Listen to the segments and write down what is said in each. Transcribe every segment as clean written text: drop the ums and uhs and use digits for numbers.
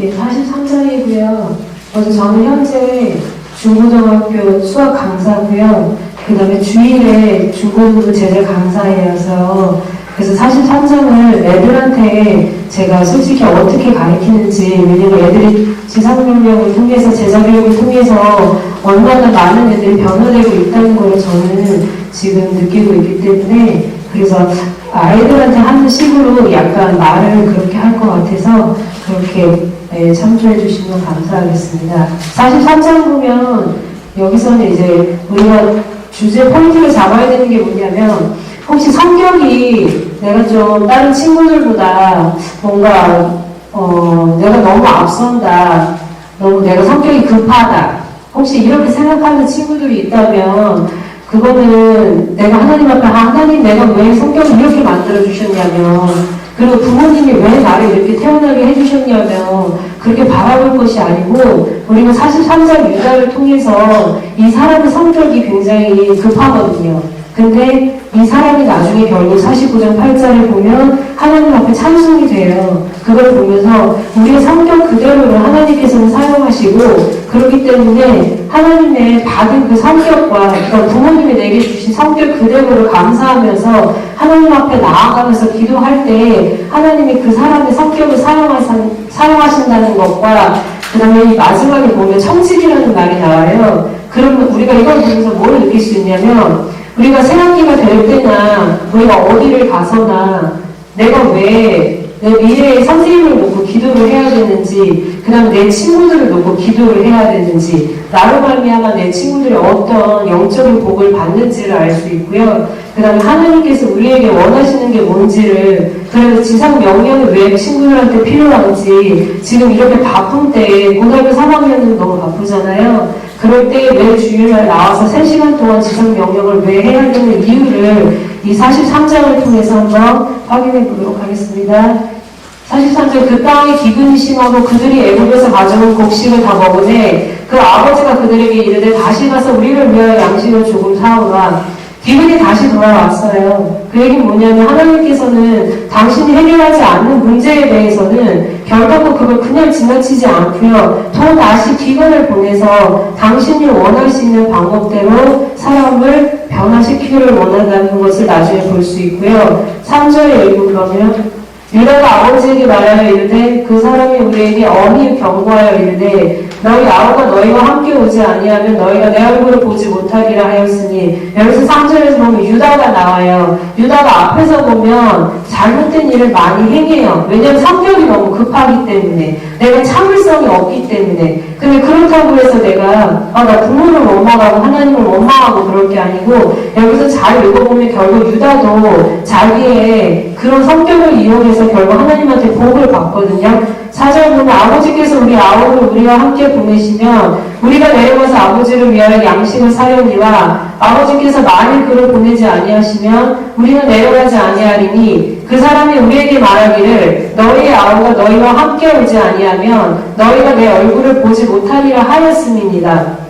예, 43살이고요. 그래서 저는 현재 중고등학교 수학 강사고요. 그 다음에 주일에 중고등부 제자 강사여서 그래서 43장을 애들한테 제가 솔직히 어떻게 가르치는지, 왜냐면 애들이 지상교육을 통해서 제자교육을 통해서 얼마나 많은 애들이 변화되고 있다는 걸 저는 지금 느끼고 있기 때문에, 그래서 아이들한테 하는 식으로 약간 말을 그렇게 할 것 같아서 그렇게 참조해 주시면 감사하겠습니다. 43장 보면 여기서는 이제 우리가 주제 포인트를 잡아야 되는 게 뭐냐면, 혹시 성격이 내가 좀 다른 친구들보다 뭔가 내가 너무 앞선다, 너무 내가 성격이 급하다, 혹시 이렇게 생각하는 친구들이 있다면 그거는 내가 하나님 앞에 하나님 내가 왜 성격을 이렇게 만들어 주셨냐면, 그리고 부모님이 왜 나를 이렇게 태어나게 해주셨냐면 그렇게 바라볼 것이 아니고, 우리가 43장 유다를 통해서 이 사람의 성격이 굉장히 급하거든요. 근데 이 사람이 나중에 결국 49장 8절을 보면 하나님 앞에 찬송이 돼요. 그걸 보면서 우리의 성격 그대로를 하나님께서는 사용하시고, 그렇기 때문에 하나님의 받은 그 성격과, 그러니까 부모님이 내게 주신 성격 그대로를 감사하면서 하나님 앞에 나아가면서 기도할 때 하나님이 그 사람의 성격을 사용하신다는 것과, 그 다음에 이 마지막에 보면 청직이라는 말이 나와요. 그러면 우리가 이걸 보면서 뭘 느낄 수 있냐면, 우리가 새학기가 될 때나 우리가 어디를 가서나 내가 왜 내 미래의 선생님을 놓고 기도를 해야 되는지, 그 다음에 내 친구들을 놓고 기도를 해야 되는지, 나로 말미암아 내 친구들이 어떤 영적인 복을 받는지를 알 수 있고요. 그 다음에 하나님께서 우리에게 원하시는 게 뭔지를, 그래서 지상 명령이 왜 친구들한테 필요한지, 지금 이렇게 바쁜 때에 고등학교 3학년은 너무 바쁘잖아요. 그럴 때 매 주일날 나와서 3시간 동안 지상 명령을 왜 해야 되는 이유를 이 43장을 통해서 한번 확인해 보도록 하겠습니다. 43장, 그 땅에 기근이 심하고 그들이 애굽에서 가져온 곡식을 다 먹으되 그 아버지가 그들에게 이르되 다시 가서 우리를 위하여 양식을 조금 사오라. 기근이 다시 돌아왔어요. 그 얘기는 뭐냐면, 하나님께서는 당신이 해결하지 않는 문제에 대해서는 결과도 그걸 그냥 지나치지 않고요, 또 다시 기근을 보내서 당신이 원하시는 방법대로 사람을 변화시키기를 원한다는 것을 나중에 볼 수 있고요. 3절에 읽고 그러면, 유다가 아버지에게 말하여 이르되 그 사람이 우리에게 엄히 경고하여 이르되 너희 아우가 너희와 함께 오지 아니하면 너희가 내 얼굴을 보지 못하리라 하였으니, 여기서 3절에서 보면 유다가 나와요. 유다가 앞에서 보면 잘못된 일을 많이 행해요. 왜냐하면 성격이 너무 급하기 때문에, 내가 참을성이 없기 때문에. 근데 그렇다고 해서 내가 나 부모를 원망하고 하나님을 원망하고 그럴 게 아니고, 여기서 잘 읽어보면 결국 유다도 자기의 그런 성격을 이용해서 결국 하나님한테 복을 받거든요. 4절 보면 아버지께서 우리 아우를 우리와 함께 보내시면 우리가 내려가서 아버지를 위하여 양식을 사려니와 아버지께서 만일 그를 보내지 아니하시면 우리는 내려가지 아니하리니, 그 사람이 우리에게 말하기를 너희의 아우가 너희와 함께 오지 아니하면 너희가 내 얼굴을 보지 못하리라 하였음이니라.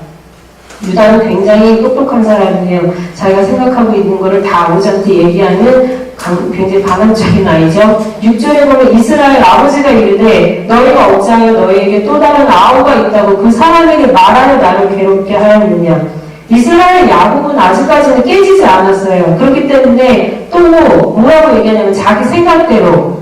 유다는 굉장히 똑똑한 사람이에요. 자기가 생각하고 있는 것을 다 아버지한테 얘기하는 굉장히 반항적인 아이죠. 6절에 보면 이스라엘 아버지가 이르되 너희가 어찌하여 너희에게 또 다른 아우가 있다고 그 사람에게 말하여 나를 괴롭게 하였느냐. 이스라엘 야곱은 아직까지는 깨지지 않았어요. 그렇기 때문에 또 뭐라고 얘기하냐면 자기 생각대로,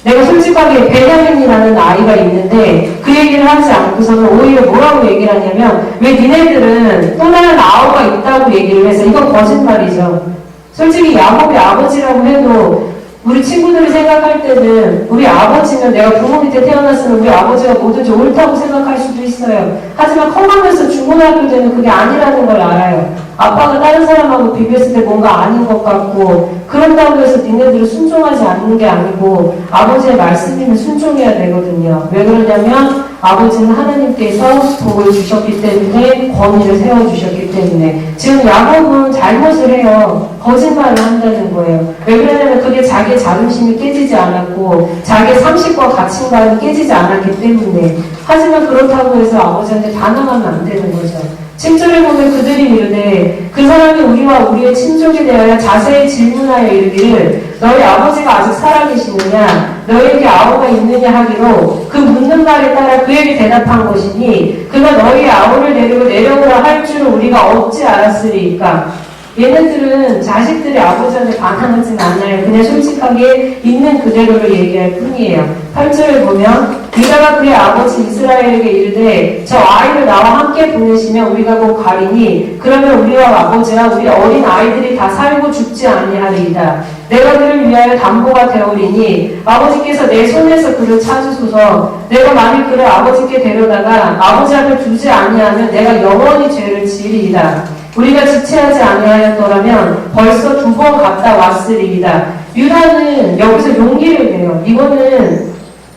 내가 솔직하게 베냐민이라는 아이가 있는데 그 얘기를 하지 않고서는 오히려 뭐라고 얘기를 하냐면, 왜 니네들은 또 다른 아우가 있다고 얘기를 해서, 이건 거짓말이죠. 솔직히 야곱이 아버지라고 해도 우리 친구들이 생각할 때는 우리 아버지는, 내가 부모 밑에 태어났으면 우리 아버지가 뭐든지 옳다고 생각할 수도 있어요. 하지만 커가면서 중고등학교 때는 그게 아니라는 걸 알아요. 아빠가 다른 사람하고 비교했을 때 뭔가 아닌 것 같고, 그런다고 해서 니네들은 순종하지 않는 게 아니고 아버지의 말씀이면 순종해야 되거든요. 왜 그러냐면 아버지는 하나님께서 복을 주셨기 때문에, 권위를 세워주셨기 때문에. 지금 야곱은 잘못을 해요. 거짓말을 한다는 거예요. 왜 그러냐면 그게 자기의 자존심이 깨지지 않았고 자기의 상식과 가치관이 깨지지 않았기 때문에. 하지만 그렇다고 해서 아버지한테 반항하면 안 되는 거죠. 10절에 보면 그들이 이르되 그 사람이 우리와 우리의 친족에 대하여 자세히 질문하여 이르기를 너희 아버지가 아직 살아계시느냐 너희에게 아우가 있느냐 하기로 그 묻는 말에 따라 그에게 대답한 것이니 그가 너희 아우를 데리고 내려오라 할 줄을 우리가 어찌 알았으리까. 얘네들은 자식들이 아버지한테 반항하진 않아요. 그냥 솔직하게 있는 그대로를 얘기할 뿐이에요. 8절을 보면 유다가 그의 아버지 이스라엘에게 이르되 저 아이를 나와 함께 보내시면 우리가 곧 가리니 그러면 우리와 아버지와 우리 어린 아이들이 다 살고 죽지 아니하리이다. 내가 그를 위하여 담보가 되오리니 아버지께서 내 손에서 그를 찾으소서. 내가 만일 그를 아버지께 데려다가 아버지 앞에 두지 아니하면 내가 영원히 죄를 지으리이다. 우리가 지체하지 아니하였더라면 벌써 2번 갔다 왔으리이다. 유다는 여기서 용기를 내요. 이거는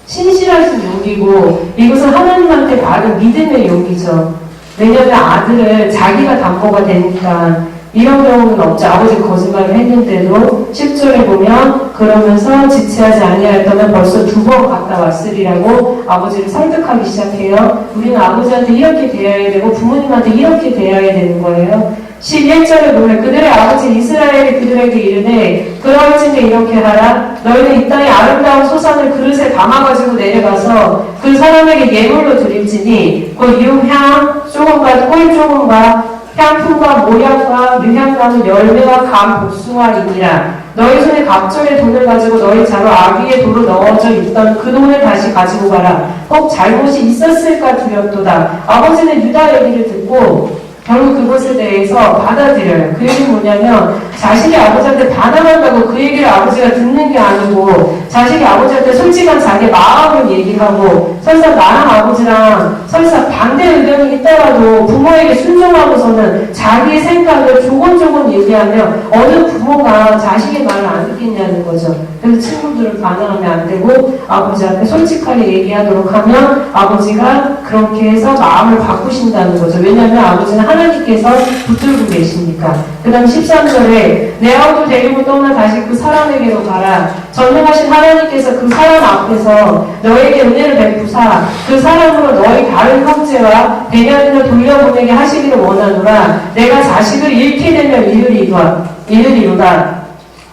신실하신 용기고 이것은 하나님한테 받은 믿음의 용기죠. 왜냐하면 아들을 자기가 담보가 되니까. 이런 경우는 없죠. 아버지가 거짓말을 했는데도 10절에 보면 그러면서 지체하지 아니하였다면 벌써 2번 갔다 왔으리라고 아버지를 설득하기 시작해요. 우리는 아버지한테 이렇게 대해야 되고 부모님한테 이렇게 대해야 되는 거예요. 11절에 보면 그들의 아버지 이스라엘이 그들에게 이르되 그러할진대 이렇게 하라. 너희는 이 땅의 아름다운 소산을 그릇에 담아가지고 내려가서 그 사람에게 예물로 드릴지니 그 유향 조금과 꿀 조금과 향품과 모략과 유향나무 열매와 감 복숭아이니라. 너희 손에 갑절의 돈을 가지고 너희 자로 아귀의 돌로 넣어져 있던 그 돈을 다시 가지고 가라. 혹 잘못이 있었을까 두렵도다. 아버지는 유다 얘기를 듣고 결국 그것에 대해서 받아들여요. 그 얘기는 뭐냐면 자식이 아버지한테 반항한다고 그 얘기를 아버지가 듣는 게 아니고 자식이 아버지한테 솔직한 자기 마음을 얘기하고 설사 나랑 아버지랑 설사 반대 의견이 있더라도 부모에게 순종하고서는 자기의 생각을 조곤조곤 얘기하면 어느 부모가 자식의 말을 안 듣겠냐는 거죠. 그래서 친구들을 반항하면 안 되고 아버지한테 솔직하게 얘기하도록 하면 아버지가 그렇게 해서 마음을 바꾸신다는 거죠. 왜냐하면 아버지는 하나님께서 붙들고 계시니까. 그 다음 13절에 내 아우도 데리고 떠나 다시 그 사람에게로 가라. 전능하신 하나님께서 그 사람 앞에서 너에게 은혜를 베푸사 그 사람으로 너희 다른 형제와 베냐민을 돌려보내게 하시기를 원하노라. 내가 자식을 잃게 되면 이르리로다.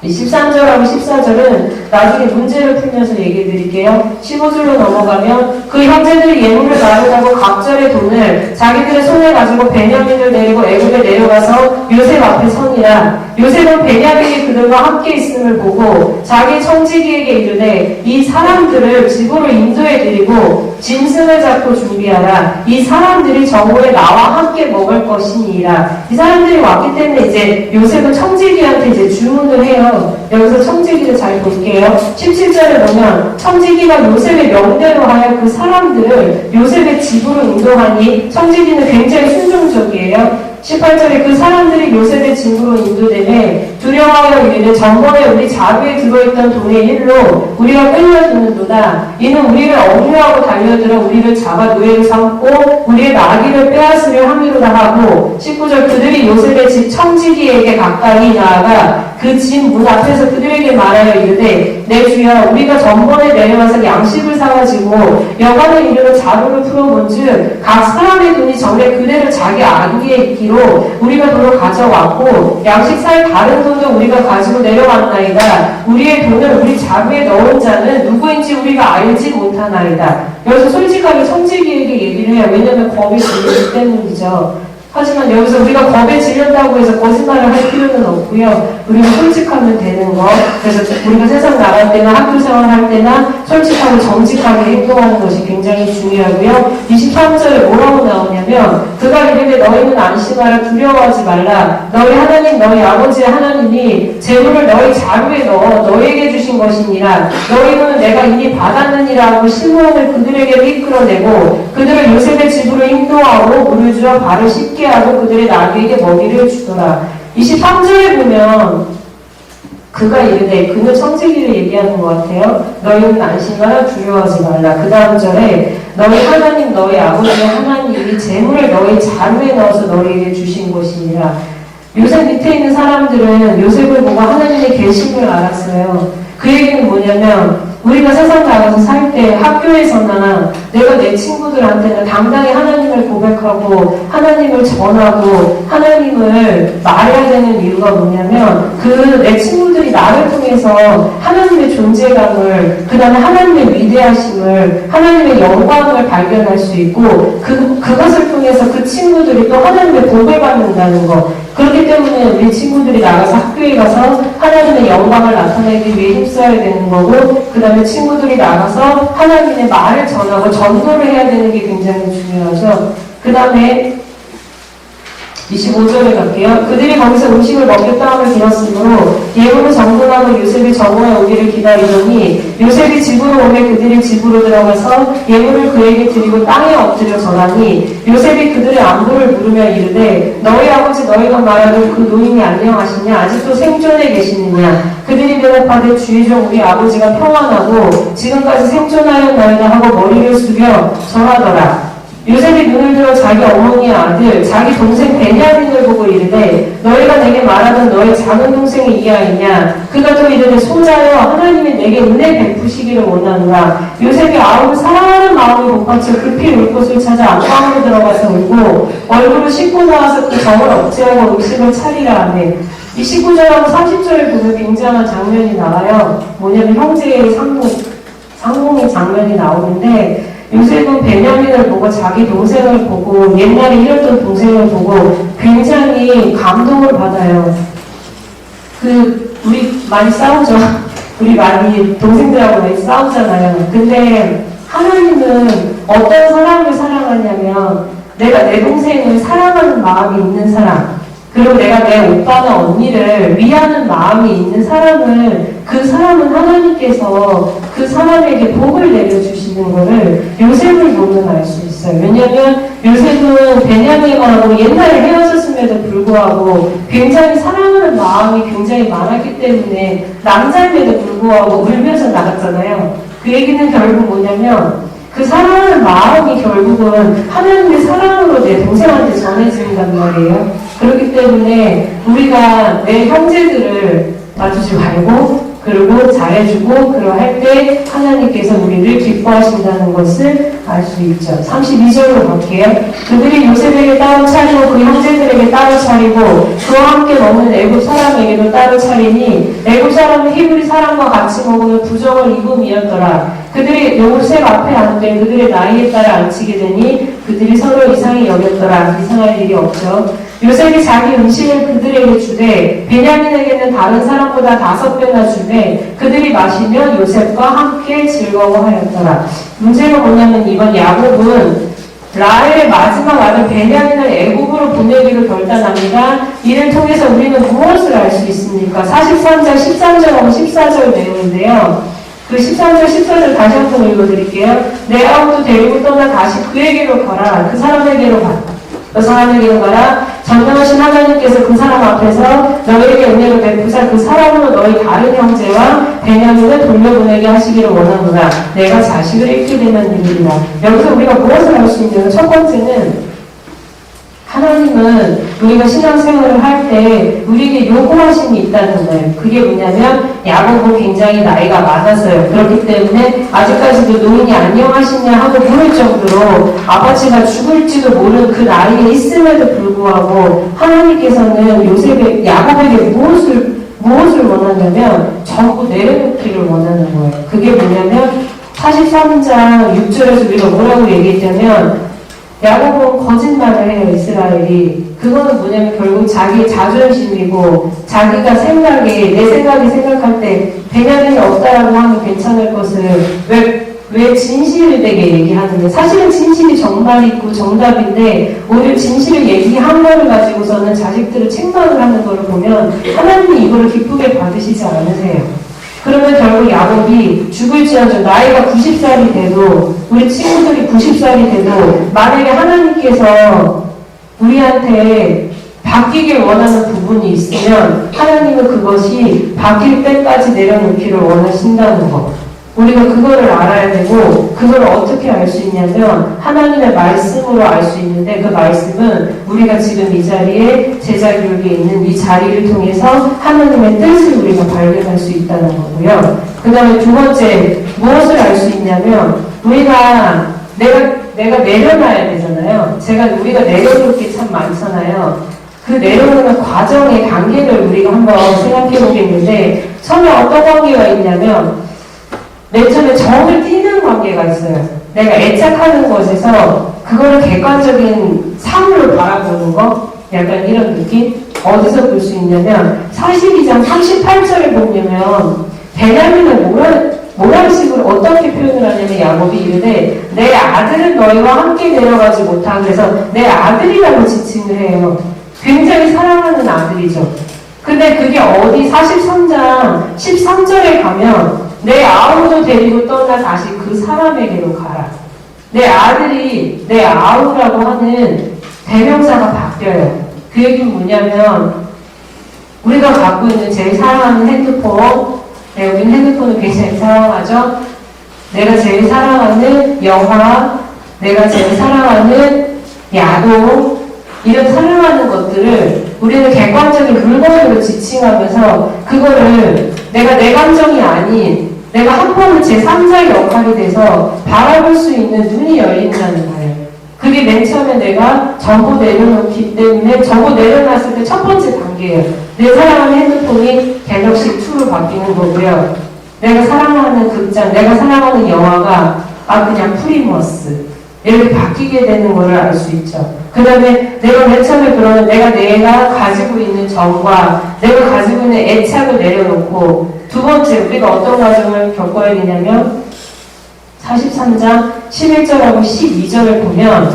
13절하고 14절은 나중에 문제를 풀면서 얘기해 드릴게요. 15절로 넘어가면 그 형제들이 예물을 나누자고 각절의 돈을 자기들의 손에 가지고 베냐민을 데리고 애굽에 내려가서 요셉 앞에 서니라. 요셉은 베냐민이 그들과 함께 있음을 보고 자기 청지기에게 이르되 이 사람들을 집으로 인도해 드리고 짐승을 잡고 준비하라. 이 사람들이 정오에 나와 함께 먹을 것이니라. 이 사람들이 왔기 때문에 이제 요셉은 청지기한테 이제 주문을 해요. 여기서 청지기를 잘 볼게요. 17절에 보면 청지기가 요셉의 명대로 하여 그 사람들을 요셉의 집으로 인도하니 청지기는 굉장히 순종적이에요. 18절에 그 사람들이 요셉의 집으로 인도되매 두려워하여 이르되 전번에 우리 자루에 들어있던 돈의 일로 우리가 끌려드는도다. 이는 우리를 억류하고 달려들어 우리를 잡아 노예로 삼고 우리의 나귀를 빼앗으려 함이로다 하고 19절 그들이 요셉의 집 청지기에게 가까이 나아가 그 집 문 앞에서 그들에게 말하여 이르되 내 주여 우리가 전번에 내려와서 양식을 사가지고 여관에 이르러 자루를 풀어본즉 각 사람의 돈이 전에 그대로 자기 아귀에 있기로 우리가 도로 가져왔고 양식 살 다른 돈도 우리가 가지고 내려왔나이다. 우리의 돈을 우리 자루에 넣은 자는 누구인지 우리가 알지 못하나이다. 여기서 솔직하게 청지기에게 얘기를 해요. 왜냐하면 겁이 들리기 때문이죠. 하지만 여기서 우리가 겁에 질렸다고 해서 거짓말을 할 필요는 없고요. 우리가 솔직하면 되는 거. 그래서 우리가 세상 나갈 때나 학교 생활할 때나 솔직하고 정직하게 행동하는 것이 굉장히 중요하고요. 23절에 뭐라고 나오냐면 그가 이르되 너희는 안심하라 두려워하지 말라. 너희 하나님 너희 아버지의 하나님이 재물을 너희 자루에 넣어 너희에게 주신 것이니라. 너희 돈은 내가 이미 받았느니라 하고 시므온을 그들에게로 이끌어내고 그들을 요셉의 집으로 인도하고 물을 주어 발을 씻게 하고 그들의 나귀에게 먹이를 주더라. 23절에 보면 그가 이르되 그는 청지기를 얘기하는 것 같아요. 너희는 안심하라 두려워하지 말라. 그 다음 절에 너희 하나님 너희 아버지의 하나님이 재물을 너희 자루에 넣어서 너희에게 주신 것이니라. 요셉 밑에 있는 사람들은 요셉을 보고 하나님의 계심을 알았어요. 그 얘기는 뭐냐면 우리가 세상 나가서 살 때 학교에서나 내가 내 친구들한테는 당당히 하나님을 고백하고 하나님을 전하고 하나님을 말해야 되는 이유가 뭐냐면 그 내 친구들이 나를 통해서 하나님의 존재감을 그 다음에 하나님의 위대하심을 하나님의 영광을 발견할 수 있고 그것을 통해서 그 친구들이 또 하나님의 복을 받는다는 거. 그렇기 때문에 우리 친구들이 나가서 학교에 가서 하나님의 영광을 나타내기 위해 힘써야 되는 거고 그 다음에 친구들이 나가서 하나님의 말을 전하고 전도를 해야 되는 게 굉장히 중요하죠. 그 다음에 25절에 갈게요. 그들이 거기서 음식을 먹겠다 함을 들었으므로 예후는 정돈하고 요셉이 정오에 오기를 기다리더니 요셉이 집으로 오매 그들이 집으로 들어가서 예후를 그에게 드리고 땅에 엎드려 절하니 요셉이 그들의 안부를 물으며 이르되 너희 아버지 너희가 말하는 그 노인이 안녕하시냐 아직도 생존해 계시느냐 그들이 대답하되 주의 종 우리 아버지가 평안하고 지금까지 생존하였나이다 하고 머리를 숙여 절하더라. 요셉이 눈을 들어 자기 어머니의 아들, 자기 동생 베냐민을 보고 이르되 너희가 내게 말하던 너희 작은 동생이 이 아이냐? 그가 또 이르되 손자여 하나님이 내게 은혜 베푸시기를 원하노라. 요셉이 아우를 사랑하는 마음이 복받쳐 급히 울 곳을 찾아 안방으로 들어가서 울고 얼굴을 씻고 나와서 그 정을 억제하고 음식을 차리라 하네. 이 19절하고 30절을 보면 굉장한 장면이 나와요. 뭐냐면 형제의 상봉의 장면이 나오는데 요셉은 베냐민을 보고 자기 동생을 보고 옛날에 잃었던 동생을 보고 굉장히 감동을 받아요. 우리 많이 싸우죠. 우리 많이 동생들하고 많이 싸우잖아요. 근데 하나님은 어떤 사람을 사랑하냐면 내가 내 동생을 사랑하는 마음이 있는 사람 그리고 내가 내 오빠나 언니를 위하는 마음이 있는 사람은 그 사람은 하나님께서 그 사람에게 복을 내려주시는 것을 요셉을 보면 알 수 있어요. 왜냐하면 요셉은 베냐민하고 옛날에 헤어졌음에도 불구하고 굉장히 사랑하는 마음이 굉장히 많았기 때문에 남자임에도 불구하고 울면서 나갔잖아요. 그 얘기는 결국 뭐냐면 그 사랑하는 마음이 결국은 하나님의 사랑으로 내 동생한테 전해진단 말이에요. 그렇기 때문에 우리가 내 형제들을 놔두지 말고 그리고 잘해주고 그러할 때 하나님께서 우리를 기뻐하신다는 것을 알 수 있죠. 32절로 갈게요. 그들이 요셉에게 따로 차리고 그 형제들에게 따로 차리고 그와 함께 먹는 애굽 사람에게도 따로 차리니 애굽 사람은 히브리 사람과 같이 먹으며 부정을 입음이었더라. 그들이 요셉 앞에 앉되 그들의 나이에 따라 앉히게 되니 그들이 서로 이상히 여겼더라. 이상할 일이 없죠. 요셉이 자기 음식을 그들에게 주되 베냐민에게는 다른 사람보다 5배나 주되 그들이 마시며 요셉과 함께 즐거워하였더라. 문제가 뭐냐면 이번 야곱은 라헬의 마지막 아들 베냐민을 애굽으로 보내기로 결단합니다. 이를 통해서 우리는 무엇을 알 수 있습니까? 43장 13절하고 14절 내용인데요. 그 13절 14절 다시 한번 읽어드릴게요. 내 아우도 데리고 떠나 다시 그에게로 가라. 그 사람에게로 가. 그 사람에게로 가라. 전능하신 하나님께서 그 사람 앞에서 너희에게 은혜를 베푸사 그 사람으로 너희 다른 형제와 베냐민을 돌려보내게 하시기를 원하노라. 내가 자식을 잃게 되면 이르리라. 여기서 우리가 무엇을 알 수 있냐면 첫 번째는 하나님은 우리가 신앙생활을 할 때 우리에게 요구하심이 있다는 거예요. 그게 뭐냐면 야곱은 굉장히 나이가 많았어요. 그렇기 때문에 아직까지도 노인이 안녕하시냐 하고 물을 정도로 아버지가 죽을지도 모르는 그 나이에 있음에도 불구하고 하나님께서는 야곱에게 무엇을 원하냐면 전부 내려놓기를 원하는 거예요. 그게 뭐냐면 43장 6절에서 우리가 뭐라고 얘기했냐면 야곱은 거짓말을 해요. 이스라엘이. 그거는 뭐냐면 결국 자기의 자존심이고 자기가 내 생각이 생각할 때 베냐민이 없다라고 하면 괜찮을 것을 왜 진실을 되게 얘기하는데 사실은 진실이 정말 있고 정답인데 오히려 진실을 얘기한 거를 가지고서는 자식들을 책망을 하는 거를 보면 하나님이 이거를 기쁘게 받으시지 않으세요. 그러면 결국 야곱이 죽을지언정 나이가 90살이 돼도 우리 친구들이 90살이 돼도 만약에 하나님께서 우리한테 바뀌길 원하는 부분이 있으면 하나님은 그것이 바뀔 때까지 내려놓기를 원하신다는 거. 우리가 그거를 알아야 되고, 그걸 어떻게 알 수 있냐면 하나님의 말씀으로 알 수 있는데, 그 말씀은 우리가 지금 이 자리에 제자 교육에 있는 이 자리를 통해서 하나님의 뜻을 우리가 발견할 수 있다는 거고요. 그 다음에 두 번째, 무엇을 알 수 있냐면 우리가 내가 내려놔야 되잖아요. 우리가 내려놓을 게 참 많잖아요. 그 내려오는 과정의 관계를 우리가 한번 생각해 보겠는데, 처음에 어떤 관계가 있냐면 맨 처음에 정을 띄는 관계가 있어요. 내가 애착하는 것에서 그거를 객관적인 사물을 바라보는 거, 약간 이런 느낌? 어디서 볼 수 있냐면 42장 38절에 보면 베냐민을 뭐라는 식으로 어떻게 표현을 하냐면 야곱이 이르되 내 아들은 너희와 함께 내려가지 못하, 그래서 내 아들이라고 지칭을 해요. 굉장히 사랑하는 아들이죠. 근데 그게 어디 43장 13절에 가면 내 아우도 데리고 떠나 다시 그 사람에게로 가라. 내 아들이 내 아우라고 하는 대명사가 바뀌어요. 그 얘기는 뭐냐면 우리가 갖고 있는 제일 사랑하는 핸드폰, 우리는 핸드폰을 굉장히 사랑하죠. 내가 제일 사랑하는 영화, 내가 제일 사랑하는 야동, 이런 사랑하는 것들을 우리는 객관적인 물건으로 지칭하면서 그거를 내가 내 감정이 아닌 내가 한 번은 제3자의 역할이 돼서 바라볼 수 있는 눈이 열린다는 거예요. 그게 맨 처음에 내가 접어 내려놓기 때문에 접어 내려놨을 때 첫 번째 단계예요. 내 사랑하는 핸드폰이 갤럭시 2로 바뀌는 거고요. 내가 사랑하는 극장, 내가 사랑하는 영화가 그냥 프리머스 이렇게 바뀌게 되는 거를 알 수 있죠. 그 다음에 내가 맨 처음에 그러면 내가 가지고 있는 정과 내가 가지고 있는 애착을 내려놓고, 두 번째 우리가 어떤 과정을 겪어야 되냐면 43장 11절하고 12절을 보면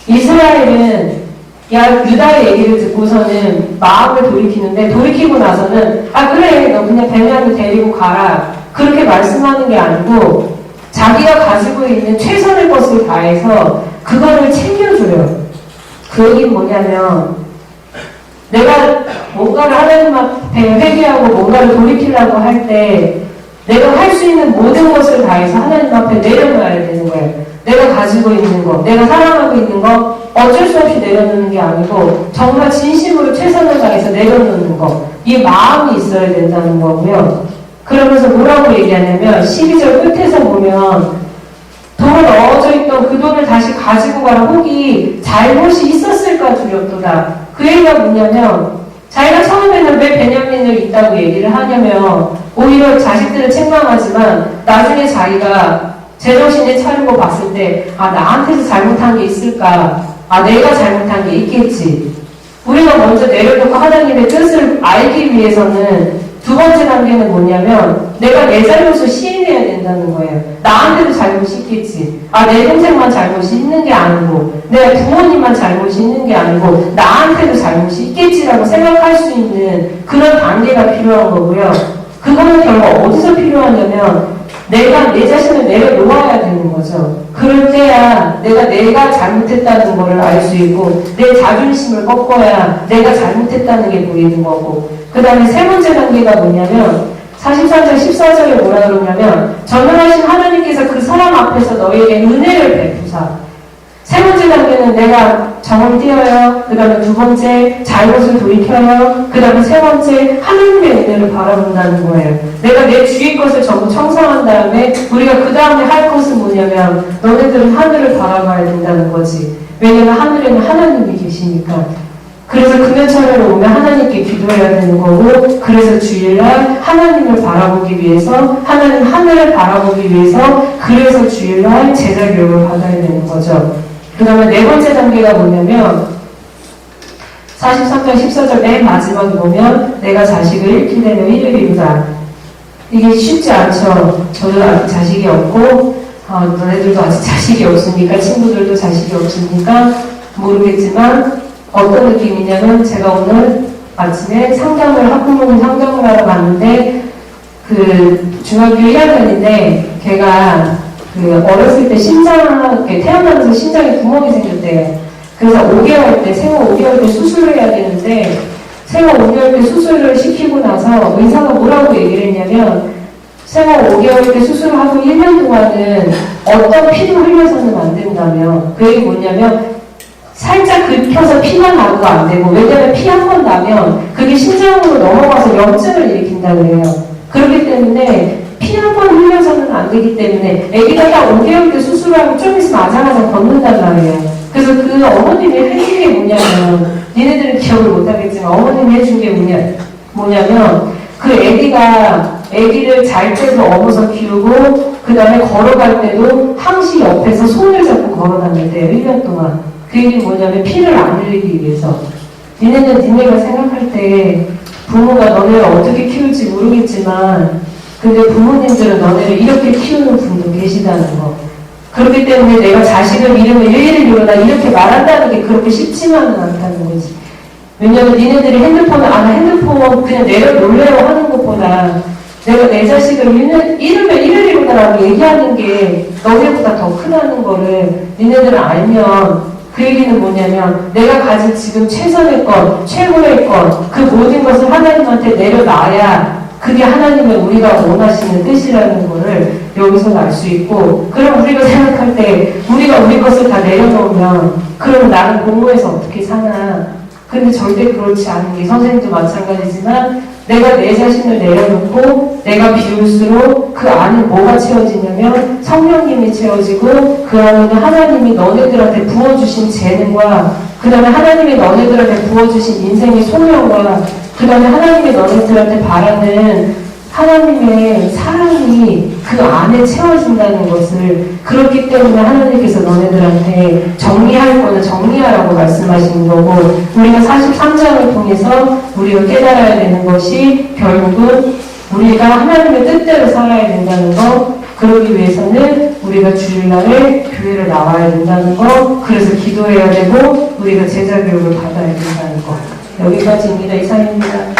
이스라엘은 유다의 얘기를 듣고서는 마음을 돌이키는데, 돌이키고 나서는 그래 너 그냥 베냐민 데리고 가라 그렇게 말씀하는 게 아니고 자기가 가지고 있는 최선의 것을 다해서 그거를 챙겨줘요. 그 얘기는 뭐냐면 내가 뭔가를 하나님 앞에 회개하고 뭔가를 돌이키려고 할 때 내가 할 수 있는 모든 것을 다해서 하나님 앞에 내려놔야 되는 거예요. 내가 가지고 있는 거, 내가 사랑하고 있는 거 어쩔 수 없이 내려놓는 게 아니고 정말 진심으로 최선을 다해서 내려놓는 거, 이 마음이 있어야 된다는 거고요. 그러면서 뭐라고 얘기하냐면 12절 끝에서 보면 돈에 넣어져 있던 그 돈을 다시 가지고 가라. 혹이 잘못이 있었을까 두렵도다. 그 얘기가 뭐냐면 자기가 처음에는 왜 베냐민을 있다고 얘기를 하냐면 오히려 자식들을 책망하지만 나중에 자기가 제정신에 차리고 봤을 때 나한테서 잘못한 게 있을까? 내가 잘못한 게 있겠지. 우리가 먼저 내려놓고 하나님의 뜻을 알기 위해서는 두 번째 단계는 뭐냐면 내가 내 잘못을 시인해야 된다는 거예요. 나한테도 잘못이 있겠지. 내 동생만 잘못이 있는 게 아니고 내 부모님만 잘못이 있는 게 아니고 나한테도 잘못이 있겠지라고 생각할 수 있는 그런 단계가 필요한 거고요. 그거는 결국 어디서 필요하냐면 내가 내 자신을 내려놓아야 되는 거죠. 그럴 때야 내가 잘못했다는 거를 알 수 있고 내 자존심을 꺾어야 내가 잘못했다는 게 보이는 거고, 그 다음에 세 번째 단계가 뭐냐면 43절 14절에 뭐라 그러냐면 전능하신 하나님께서 그 사람 앞에서 너에게 은혜를 베푸사. 세 번째 단계는 내가 정을 띄어요. 그 다음에 두 번째 잘못을 돌이켜요. 그 다음에 세 번째 하나님의 은혜를 바라본다는 거예요. 내가 내 주위 것을 전부 청산한 다음에 우리가 그 다음에 할 것은 뭐냐면 너네들은 하늘을 바라봐야 된다는 거지. 왜냐면 하늘에는 하나님이 계시니까. 그래서 금요철에 오면 하나님께 기도해야 되는 거고, 그래서 주일날 하나님을 바라보기 위해서 하나님 하늘을 바라보기 위해서 그래서 주일날 제자 교육을 받아야 되는 거죠. 그 다음에 네 번째 단계가 뭐냐면 43장 14절 맨 마지막에 보면 내가 자식을 잃게 되면 이를 이루다. 이게 쉽지 않죠. 저도 아직 자식이 없고 너네들도 아직 자식이 없으니까, 친구들도 자식이 없으니까 모르겠지만 어떤 느낌이냐면 제가 오늘 아침에 학부모님 상담을 하러 갔는데 그 중학교 1학년인데 걔가 어렸을 때 태어나면서 심장에 구멍이 생겼대요. 그래서 생후 5개월 때 수술을 해야 되는데 생후 5개월 때 수술을 시키고 나서 의사가 뭐라고 얘기를 했냐면 생후 5개월 때 수술을 하고 1년 동안은 어떤 피도 흘려서는 안 된다며. 그 얘기 뭐냐면 살짝 긁혀서 피만 나고가 안 되고, 왜냐면 피 한 번 나면 그게 심장으로 넘어가서 염증을 일으킨다 그래요. 그렇기 때문에 피 한 번 흘려서는 안 되기 때문에 아기가 딱 5개월 때 수술하고 좀 있으면 아장아장 걷는단 말이에요. 그래서 그 어머님이 해준 게 뭐냐면, 니네들은 기억을 못하겠지만 어머님이 해준 게 뭐냐면 그 아기를 잘 때도 업어서 키우고 그 다음에 걸어갈 때도 항시 옆에서 손을 잡고 걸어 다녔대요. 1년 동안. 그 얘기는 뭐냐면 피를 안 흘리기 위해서. 니네가 생각할 때 부모가 너네를 어떻게 키울지 모르겠지만 근데 부모님들은 너네를 이렇게 키우는 분도 계시다는 거. 그렇기 때문에 내가 자식을 이름을 일일이 부르다 이렇게 말한다는 게 그렇게 쉽지만은 않다는 거지. 왜냐면 니네들이 핸드폰 그냥 내려놓으려고 하는 것보다 내가 내 자식을 이름을 일일이 부르다라고 얘기하는 게 너네보다 더 크다는 거를 니네들은 알면 그 얘기는 뭐냐면 내가 가진 지금 최선의 것, 최고의 것, 그 모든 것을 하나님한테 내려놔야 그게 하나님의 우리가 원하시는 뜻이라는 거를 여기서 알 수 있고, 그럼 우리가 생각할 때 우리가 우리 것을 다 내려놓으면 그럼 나는 공허해서 어떻게 사나. 근데 절대 그렇지 않은 게 선생님도 마찬가지지만 내가 내 자신을 내려놓고 내가 비울수록 그 안에 뭐가 채워지냐면 성령님이 채워지고 그 안에는 하나님이 너네들한테 부어주신 재능과 그 다음에 하나님이 너네들한테 부어주신 인생의 소명과 그 다음에 하나님이 너네들한테 바라는 하나님의 사랑이 그 안에 채워진다는 것을, 그렇기 때문에 하나님께서 너네들한테 정리할 거는 정리하라고 말씀하시는 거고, 우리가 43장을 통해서 우리가 깨달아야 되는 것이 결국은 우리가 하나님의 뜻대로 살아야 된다는 거, 그러기 위해서는 우리가 주일날에 교회를 나와야 된다는 거, 그래서 기도해야 되고 우리가 제자 교육을 받아야 된다는 거. 여기까지입니다. 이상입니다.